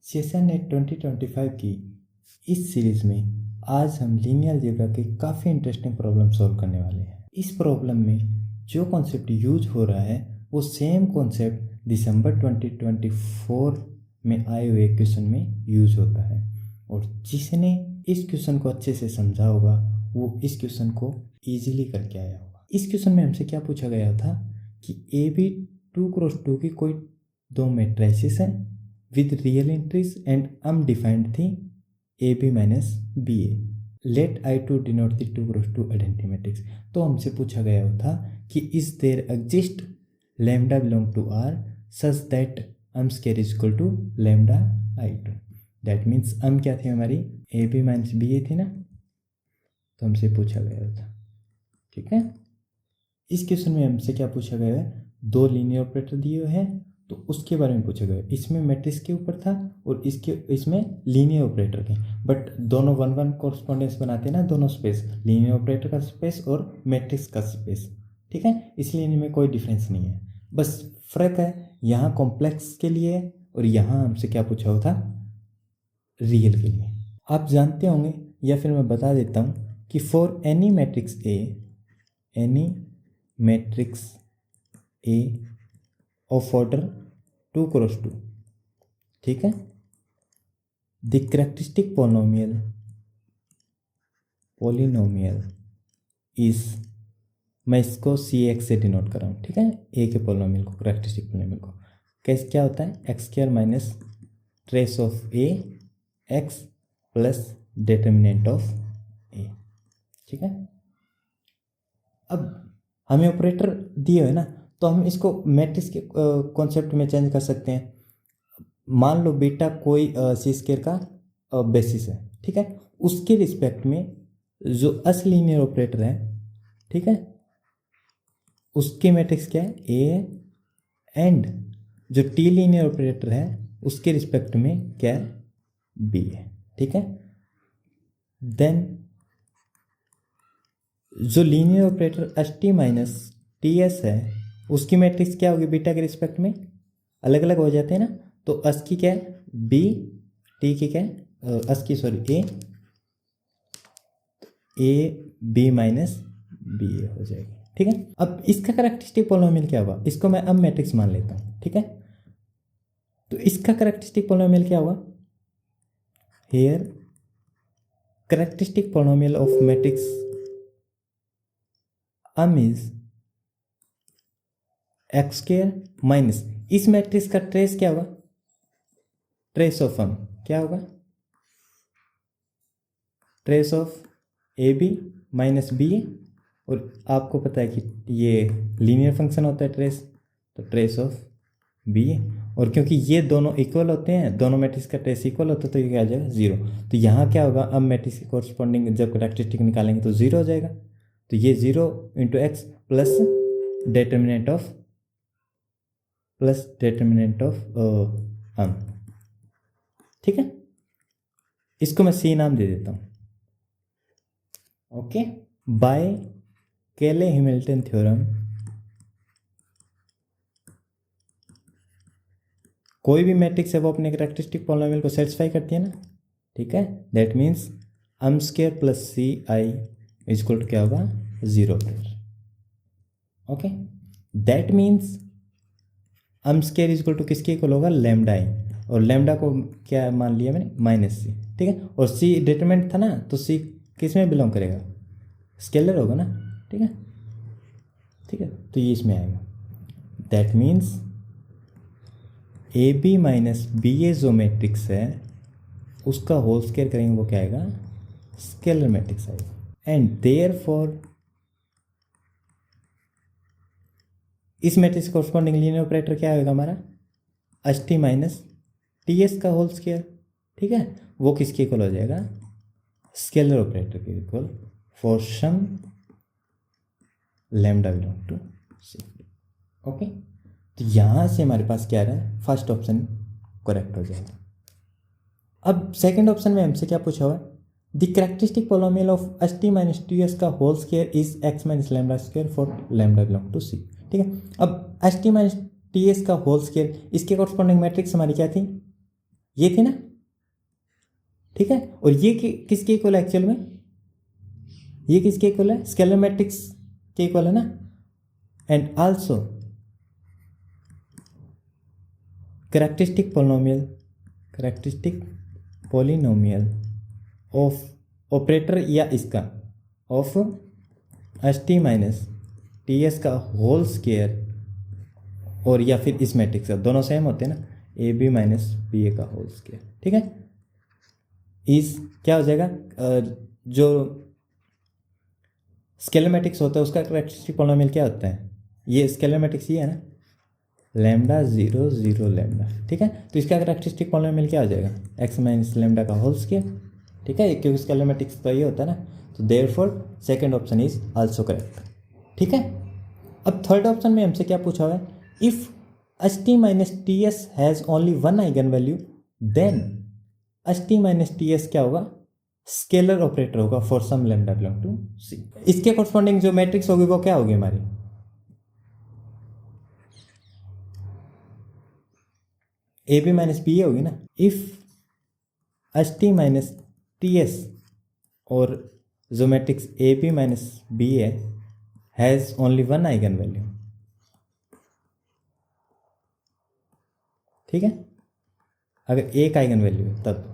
Session net 2025 की इस series में आज हम लीनियर अलजेब्रा के काफ़ी इंटरेस्टिंग प्रॉब्लम सॉल्व करने वाले हैं। इस प्रॉब्लम में जो कॉन्सेप्ट यूज हो रहा है वो सेम कॉन्सेप्ट दिसंबर 2024 में आए हुए क्वेश्चन में यूज होता है, और जिसने इस क्वेश्चन को अच्छे से समझा होगा वो इस क्वेश्चन को ईजिली करके आया होगा। इस क्वेश्चन में हमसे क्या पूछा गया था कि ए बी 2x2 की कोई दो मैट्रिसेस हैं with real entries and undefined thing AB minus BA. Let I2 denote the 2x2 identity matrix. तो हमसे पूछा गया था कि is there exist lambda belong to R such that square is equal to lambda I2. That means क्या थी हमारी AB minus BA थी ना, तो हमसे पूछा गया था। ठीक है, इस क्वेश्चन में हमसे क्या पूछा गया है, दो लीनियर ऑपरेटर दिए हुए हैं तो उसके बारे में पूछा गया। इसमें मैट्रिक्स के ऊपर था और इसमें लीनियर ऑपरेटर के, बट दोनों 1-1 कॉरस्पॉन्डेंस बनाते हैं ना, दोनों स्पेस, लीनियर ऑपरेटर का स्पेस और मैट्रिक्स का स्पेस। ठीक है, इसलिए इनमें कोई डिफरेंस नहीं है, बस फ़र्क है यहाँ कॉम्प्लेक्स के लिए और यहाँ हमसे क्या पूछा हुआ था, रियल के लिए। आप जानते होंगे या फिर मैं बता देता हूँ कि for any matrix A of order 2x2, ठीक है, द कैरेक्टरिस्टिक पोलिनोमियल इज, मैं इसको CX से डिनोट कर रहा हूँ। ठीक है, ए के पोलिनोमियल को, कैरेक्टरिस्टिक पोलिनोमियल को कैसे क्या होता है, x² minus trace of A x plus determinant of A. ठीक है, अब हमें ऑपरेटर दिए है ना, तो हम इसको मैट्रिक्स के कॉन्सेप्ट में चेंज कर सकते हैं। मान लो बीटा कोई C² का बेसिस है, ठीक है, उसके रिस्पेक्ट में जो असली लीनियर ऑपरेटर है, ठीक है, उसके मैट्रिक्स क्या है, ए है, एंड जो टी लीनियर ऑपरेटर है उसके रिस्पेक्ट में क्या है, बी है। ठीक है, देन जो लीनियर ऑपरेटर ST माइनस TS है उसकी मैट्रिक्स क्या होगी, बीटा के रिस्पेक्ट में अलग अलग हो जाते हैं ना, तो अस की क्या है, बी, टी की क्या है, अस की sorry A B minus B A हो जाएगी। ठीक है, अब इसका कैरेक्टरिस्टिक पोलिनोमियल क्या होगा, इसको मैं अब मैट्रिक्स मान लेता हूँ। ठीक है, तो इसका कैरेक्टरिस्टिक पोलिनोमियल क्या होगा, here characteristic polynomial of matrix is x² minus, इस मैट्रिक्स का ट्रेस क्या होगा, ट्रेस ऑफ क्या होगा, ट्रेस ऑफ AB माइनस BA, और आपको पता है कि ये लीनियर फंक्शन होता है ट्रेस, तो ट्रेस ऑफ BA, और क्योंकि ये दोनों इक्वल होते हैं, दोनों मैट्रिक्स का ट्रेस इक्वल होता है, तो ये क्या आ जाएगा, 0। तो यहाँ क्या होगा, अब मैट्रिक्स के कॉरस्पॉन्डिंग जब कैरेक्टरिस्टिक निकालेंगे तो 0 हो जाएगा, तो ये 0 × x प्लस डिटर्मिनेंट ऑफ ठीक है, इसको मैं C नाम दे देता हूँ। ओके, बाय केले हैमिल्टन थ्योरम कोई भी मैट्रिक्स है वो अपने कैरेक्टरिस्टिक पोलिनोमियल को सेटिस्फाई करती है ना। ठीक है, that means m² plus CI is equal to क्या होगा, 0 पर। Okay, that means m² is equal to किसके इक्वल होगा, लैम्डा आई, और लैम्डा को क्या मान लिया मैंने, -C। ठीक है, और C डिटरमिनेंट था ना, तो C किस में बिलोंग करेगा, स्केलर होगा ना। ठीक है, ठीक है, तो ये इसमें आएगा। दैट मीन्स AB माइनस BA जो मैट्रिक्स है उसका होल स्क्वायर करेंगे वो क्या आएगा, स्केलर मैट्रिक्स आएगा, एंड देयरफॉर इस मैट्रिक्स कॉरस्पॉन्डिंग लीनियर ऑपरेटर क्या होगा हमारा, ST माइनस TS का होल स्क्वायर। ठीक है, वो किसके इक्वल हो जाएगा, स्केलर ऑपरेटर के equal for some lambda belong to C। Okay, तो यहाँ से हमारे पास क्या रहा है, फर्स्ट ऑप्शन करेक्ट हो जाएगा। अब सेकंड ऑप्शन में हमसे क्या पूछा हुआ है, the characteristic polynomial of ST माइनस TS का whole square is x minus lambda square for lambda belong to C। ठीक है, अब ST माइनस TS का होल स्क्वायर, इसके कॉरस्पॉन्डिंग मैट्रिक्स हमारी क्या थी, ये थी ना, ठीक है। और ये किसके इक्वल है एक्चुअल में, ये किसके इक्वल है, स्केलर मैट्रिक्स के इक्वल है ना। And also characteristic polynomial of operator या इसका of S T minus T S का होल स्क्वायर, और या फिर इस मैट्रिक्स का, दोनों सेम होते हैं ना, ए बी माइनस बी ए का होल स्क्वायर, ठीक है। इस क्या हो जाएगा, जो स्केलर मैट्रिक्स होता है उसका कैरेक्टरिस्टिक पोलिनोमियल क्या होता है, ये स्केलर मैट्रिक्स ये है ना, लैम्डा 0 0 लैम्डा, ठीक है। तो इसका कैरेक्टरिस्टिक पोलिनोमियल क्या हो जाएगा, एक्स माइनस लैम्डा का होल स्क्वायर, ठीक है, क्योंकि स्केलर मैट्रिक्स तो ये होता है ना। तो therefore second option is also correct, ठीक है। अब थर्ड ऑप्शन में हमसे क्या पूछा हुआ है, if S T minus T S has only one eigenvalue then S T minus T S क्या होगा, स्केलर ऑपरेटर होगा for some lambda belong to C. इसके कॉरस्पॉन्डिंग जो मैट्रिक्स होगी वो क्या होगी हमारी, A B minus B A होगी ना। If S T minus T S और जो matrix A B minus B A has only one eigenvalue, ठीक है, अगर एक आइगन वैल्यू है तब।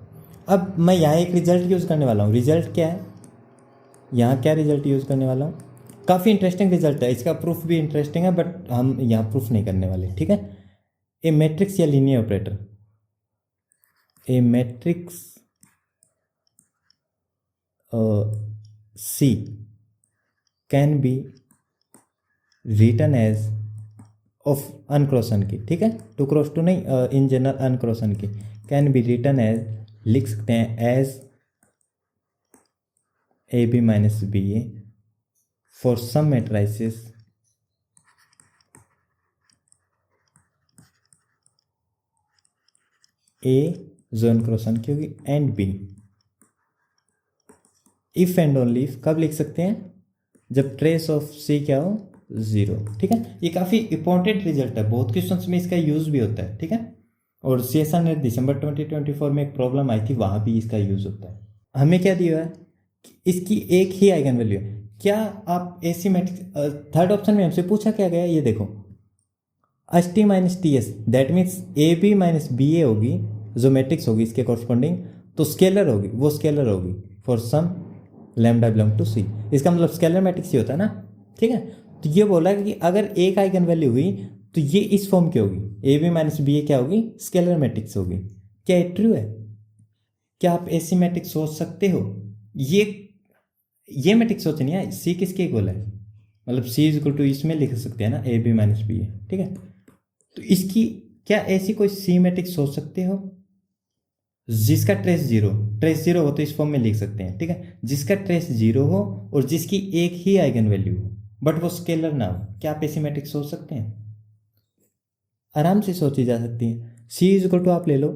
अब मैं यहाँ एक रिजल्ट यूज़ करने वाला हूँ, रिजल्ट क्या है, यहाँ क्या रिजल्ट यूज़ करने वाला हूँ, काफ़ी इंटरेस्टिंग रिजल्ट है, इसका प्रूफ भी इंटरेस्टिंग है बट हम यहाँ प्रूफ नहीं करने वाले, ठीक है। ए मैट्रिक्स या linear operator, a matrix C can be written as of अनक्रॉसन की, ठीक है, टू क्रॉस टू नहीं, इन जनरल अनक्रॉसन की, कैन बी रिटन एज, लिख सकते हैं as A B minus B A for some matrices A जो अनक्रॉसन की होगी and B, if and only if कब लिख सकते हैं, जब ट्रेस ऑफ सी क्या हो, 0, ठीक है। ये काफ़ी इंपॉर्टेंट रिजल्ट है, बहुत क्वेश्चंस में इसका यूज़ भी होता है, ठीक है। और CSR ने दिसंबर 2024 में एक प्रॉब्लम आई थी, वहाँ भी इसका यूज़ होता है। हमें क्या दिया है, इसकी एक ही आइगन वैल्यू है, क्या आप ऐसी मैट्रिक्स, थर्ड ऑप्शन में हमसे पूछा क्या गया, ये देखो S T minus T S, that means A B minus B A होगी जो मैट्रिक्स होगी इसके कॉरस्पॉन्डिंग, तो स्केलर होगी, वो स्केलर होगी for some lambda belong to C, इसका मतलब स्केलर मैट्रिक्स ही होता है ना, ठीक है। तो ये बोला कि अगर एक आइगन वैल्यू हुई तो ये इस फॉर्म की होगी, ए बी माइनस बी ए क्या होगी, स्केलर मैट्रिक्स होगी। क्या ये ट्रू है, क्या आप ऐसी मैट्रिक्स सोच सकते हो, ये मैट्रिक्स सोचनी है, सी किसके इक्वल है, मतलब सी इज इक्वल टू इसमें लिख सकते हैं ना, ए बी माइनस बी ए, ठीक है। तो इसकी क्या ऐसी कोई सी मैट्रिक्स सोच सकते हो जिसका ट्रेस जीरो हो, तो इस फॉर्म में लिख सकते हैं, ठीक है, जिसका ट्रेस 0 हो और जिसकी एक ही आइगन वैल्यू हो बट वो स्केलर ना हो, क्या आप ऐसी मैट्रिक्स सोच सकते हैं, आराम से सोची जा सकती है। सी इज इक्वल टू आप ले लो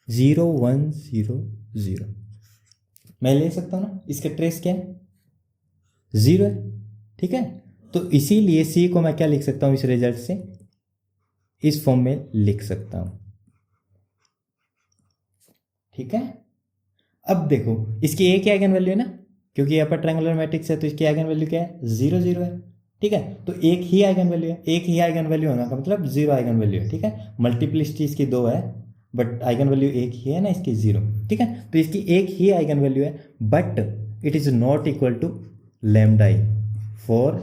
0 1 0 0, मैं ले सकता हूँ ना, इसका ट्रेस क्या है, 0 है, ठीक है। तो इसीलिए सी को मैं क्या लिख सकता हूँ, इस रिजल्ट से इस फॉर्म में लिख सकता हूँ, ठीक है। अब देखो इसकी एक ही आइगन वैल्यू है ना, क्योंकि यहाँ पर ट्रायंगुलर मैट्रिक्स है तो इसकी आइगन वैल्यू क्या है, 0 0 है, ठीक है। तो एक ही आइगन वैल्यू है, एक ही आइगन वैल्यू होना का मतलब 0 आइगन वैल्यू है, ठीक है। मल्टीप्लिसिटी इसकी 2 है बट आइगन वैल्यू एक ही है ना इसकी, 0, ठीक है। तो इसकी एक ही आइगन वैल्यू है but it is not equal to lambda I for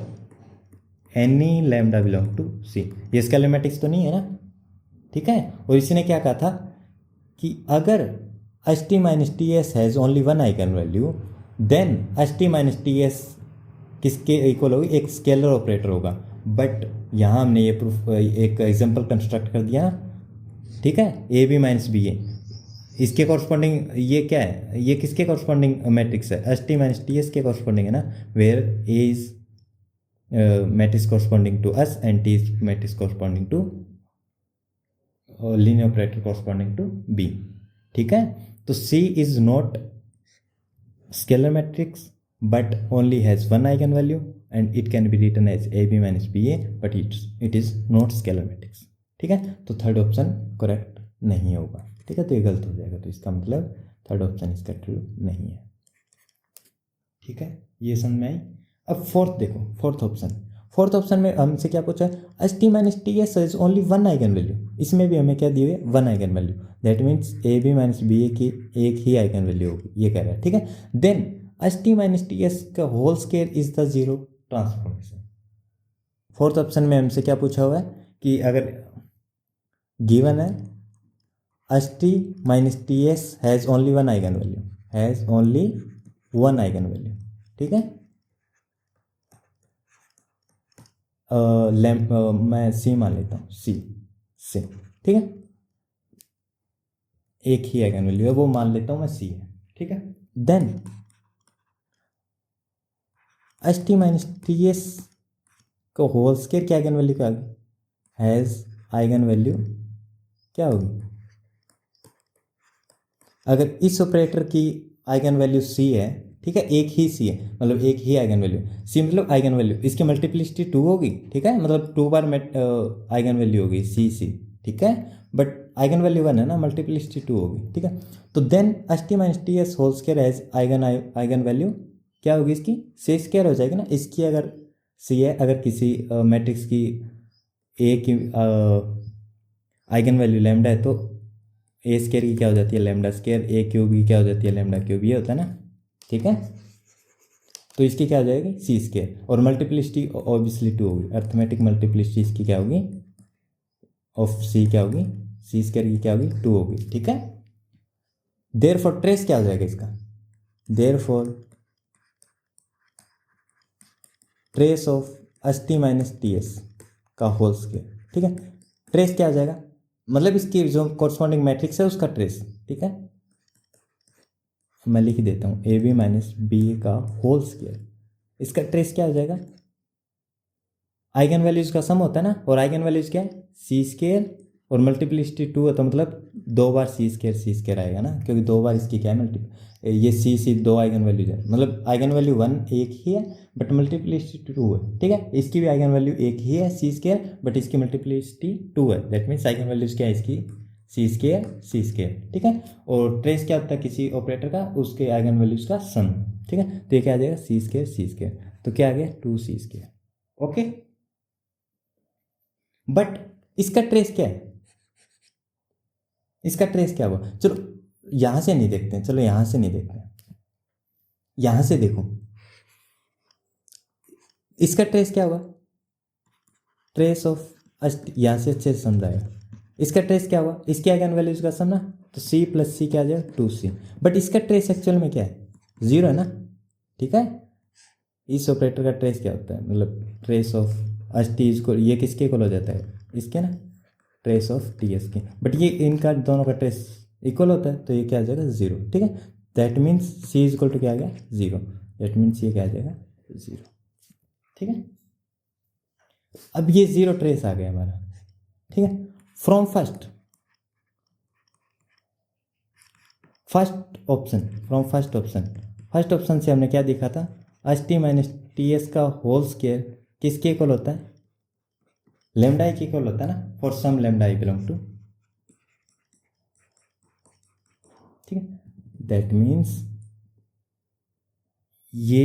any lambda belong to C, ये स्केलर मैट्रिक्स तो नहीं है ना, ठीक है। और इसने क्या कहा था कि अगर S T minus T S has only one eigenvalue then S T minus T S किसके इक्वल होगी, एक स्केलर ऑपरेटर होगा। बट यहाँ हमने ये प्रूफ, एक एग्जांपल कंस्ट्रक्ट कर दिया, ठीक है, A B minus B A, इसके कॉरस्पॉन्डिंग ये क्या है, ये किसके कॉरस्पॉन्डिंग मैट्रिक्स है, S T minus T S के कॉरस्पॉन्डिंग है ना, where A is matrix corresponding to S and T is matrix corresponding to linear operator corresponding to B, ठीक है। तो C is not scalar matrix but only has one eigenvalue and it can be written as AB minus BA but it is not scalar matrix, ठीक है। तो third option correct नहीं होगा। ठीक है, तो ये गलत हो जाएगा, तो इसका मतलब थर्ड ऑप्शन इसका ट्रू नहीं है। ठीक है, ये समझ में आई। अब फोर्थ देखो, फोर्थ ऑप्शन में हमसे क्या पूछा है, S T minus T S is only one eigenvalue. इसमें भी हमें क्या दिए हुए, one eigenvalue, that means A B minus B A की एक ही आइगन वैल्यू होगी, ये कह रहा है। ठीक है, then S T minus T S का whole square is the zero transformation. Fourth option में हमसे क्या पूछा हुआ है कि अगर गिवन है S T minus T S has only one eigen value, has only one eigenvalue. ठीक है, मैं सी मान लेता हूँ, सी से। ठीक है, एक ही आइगन वैल्यू है, वो मान लेता हूँ मैं सी है। ठीक है, then S T minus T S का होल स्क्वायर क्या आइगन वैल्यू क्या होगी, हैज़ आइगन वैल्यू क्या होगी, अगर इस ऑपरेटर की आइगन वैल्यू सी है, ठीक है, एक ही सी है, मतलब एक ही आइगन वैल्यू, सी मतलब आइगन वैल्यू, इसकी मल्टीप्लिसिटी 2 होगी। ठीक है, मतलब 2 बार आइगन वैल्यू होगी सी सी। ठीक है, बट आइगन वैल्यू 1 है ना, मल्टीप्लिसिटी 2 होगी। ठीक है, तो then S T minus T S whole square as eigenvalue क्या होगी, इसकी सी स्क्वायर हो जाएगी ना। इसकी अगर सी है, अगर किसी मैट्रिक्स की ए की आइगन वैल्यू लैम्डा है, तो ए स्क्वायर की क्या हो जाती है, लैम्डा स्क्वायर, ए क्यूब की क्या हो जाती है, लैम्डा क्यूब, ये होता है ना। ठीक है, तो इसकी क्या हो जाएगी, सी स्क्वायर, और मल्टीप्लिसिटी ऑब्वियसली 2 होगी, अर्थमेटिक मल्टीप्लिसिटी इसकी क्या होगी, ऑफ सी क्या होगी, सी स्क्वायर की क्या होगी, 2 होगी। ठीक है, देयरफॉर ट्रेस क्या हो जाएगा इसका, therefore trace of S T minus T S का होल स्क्वायर। ठीक है, ट्रेस क्या हो जाएगा, मतलब इसकी जो कॉरस्पॉन्डिंग मैट्रिक्स है उसका ट्रेस। ठीक है, मैं लिख देता हूँ, ए बी माइनस बी ए का होल स्क्वायर, इसका ट्रेस क्या हो जाएगा, आइगन वैल्यूज का सम होता है ना, और आइगन वैल्यूज क्या है, सी स्क्वायर, और मल्टीप्लिसिटी 2 है, तो मतलब 2 बार सी स्क्वायर आएगा ना, क्योंकि 2 बार इसकी क्या है, ये सी 2 आइगन वैल्यूज है, मतलब आइगन वैल्यू 1 एक ही है बट मल्टीप्लिसिटी 2 है। ठीक है, इसकी भी आइगन वैल्यू एक ही है सी स्क्वायर, बट इसकी मल्टीप्लिसिटी 2 है, दैट मीन्स आइगन वैल्यूज क्या है इसकी, सी स्क्वायर। ठीक है, और ट्रेस क्या होता है किसी ऑपरेटर का, उसके आइगन वैल्यूज का सम। ठीक है, तो ये क्या आ जाएगा, सी स्क्वायर, तो क्या आ गया, 2c²। ओके, बट इसका ट्रेस क्या है, इसका ट्रेस क्या हुआ, चलो यहां से नहीं देखते हैं, चलो यहां से नहीं देखते हैं, यहां से देखो, इसका ट्रेस क्या हुआ, ट्रेस ऑफ, यहां से अच्छे से समझाएगा, इसका ट्रेस क्या हुआ, इसके आइगन वैल्यूज का सम ना, तो सी प्लस सी क्या आ जाएगा, 2c, बट इसका ट्रेस एक्चुअल में क्या है, 0 है ना। ठीक है, इस ऑपरेटर का ट्रेस क्या होता है, मतलब ट्रेस ऑफ एस टी इसको, ये किसके इक्वल हो जाता है, इसके ना, ट्रेस ऑफ टी एस के, बट ये इनका दोनों का ट्रेस इक्वल होता है, तो ये क्या आ जाएगा, 0। ठीक है, that means C is equal to क्या आ गया, 0, दैट मीन्स ये क्या आ जाएगा, 0। ठीक है, अब ये 0 ट्रेस आ गया हमारा। ठीक है, फ्रॉम फर्स्ट ऑप्शन से हमने क्या देखा था, S T minus T S का होल स्क्वायर किसके इक्वल होता है, लैम्डा आई के इक्वल होता है ना, for some lambda I belong to. ठीक है, दैट मीन्स ये,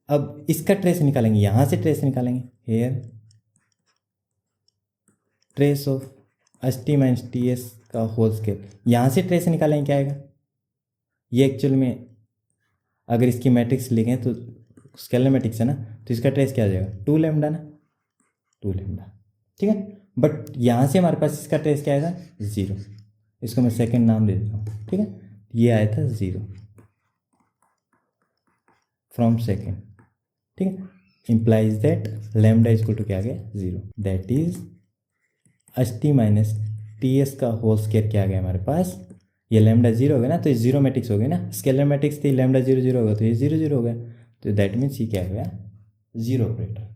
अब इसका ट्रेस निकालेंगे, यहां से ट्रेस निकालेंगे, here trace of S T minus T S का होल स्क्वायर, यहां से ट्रेस निकालेंगे, क्या आएगा, ये एक्चुअल में अगर इसकी मैट्रिक्स लिखें तो स्केलर मैट्रिक्स है ना, तो इसका ट्रेस क्या आ जाएगा, 2 लैम्डा ना, 2 लैम्डा। ठीक है, बट यहां से हमारे पास इसका ट्रेस क्या आएगा, 0, इसको मैं सेकंड नाम दे देता हूँ। ठीक है, ये आया था 0 फ्रॉम सेकंड। ठीक है, implies that lambda is equal to क्या आ गया, 0, that is S T minus T S का होल स्क्वायर क्या आ गया हमारे पास, ये लैम्डा 0 हो गया ना, तो ये 0 मैट्रिक्स हो गया ना, स्केलर मैट्रिक्स थी, लैम्डा 0 0 होगा, तो ये 0 0 हो गया, तो दैट मीन्स ये क्या हो गया, 0 ऑपरेटर।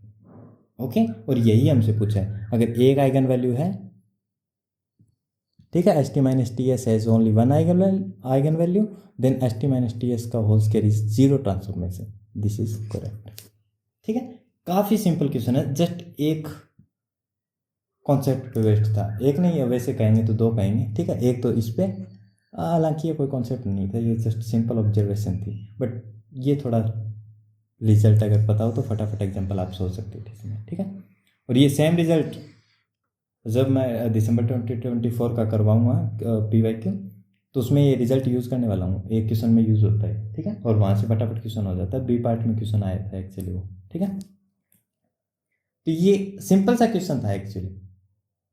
ओके, और यही हमसे पूछा है, अगर एक आइगन वैल्यू है, ठीक है, S T minus T S has only one eigenvalue, then S T minus T S का whole square is 0 transformation, this is correct. ठीक है, काफ़ी सिंपल क्वेश्चन है, जस्ट एक कॉन्सेप्ट पे बेस्ड था, एक नहीं है, वैसे कहेंगे तो 2 कहेंगे। ठीक है, एक तो इस पे हालांकि ये कोई कॉन्सेप्ट नहीं था, ये जस्ट सिंपल ऑब्जर्वेशन थी, बट ये थोड़ा रिजल्ट अगर पता हो तो फटाफट एग्जाम्पल आप सोच सकते थे इसमें, ठीक है। और ये सेम रिजल्ट जब मैं दिसंबर 2024 का करवाऊँगा PYQ, तो उसमें ये रिजल्ट यूज़ करने वाला हूँ। एक क्वेश्चन में यूज़ होता है, ठीक है, और वहाँ से फटाफट क्वेश्चन हो जाता है। बी पार्ट में क्वेश्चन आया था एक्चुअली वो, ठीक है। तो ये सिंपल सा क्वेश्चन था एक्चुअली।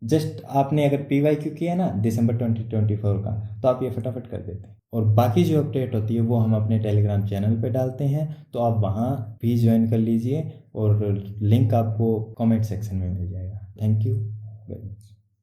जस्ट आपने अगर PYQ किया ना दिसंबर 2024 का, तो आप ये फटाफट कर देते हैं। और बाकी जो अपडेट होती है वो हम अपने टेलीग्राम चैनल पे डालते हैं, तो आप वहाँ भी ज्वाइन कर लीजिए और लिंक आपको कमेंट सेक्शन में मिल जाएगा। Thank you.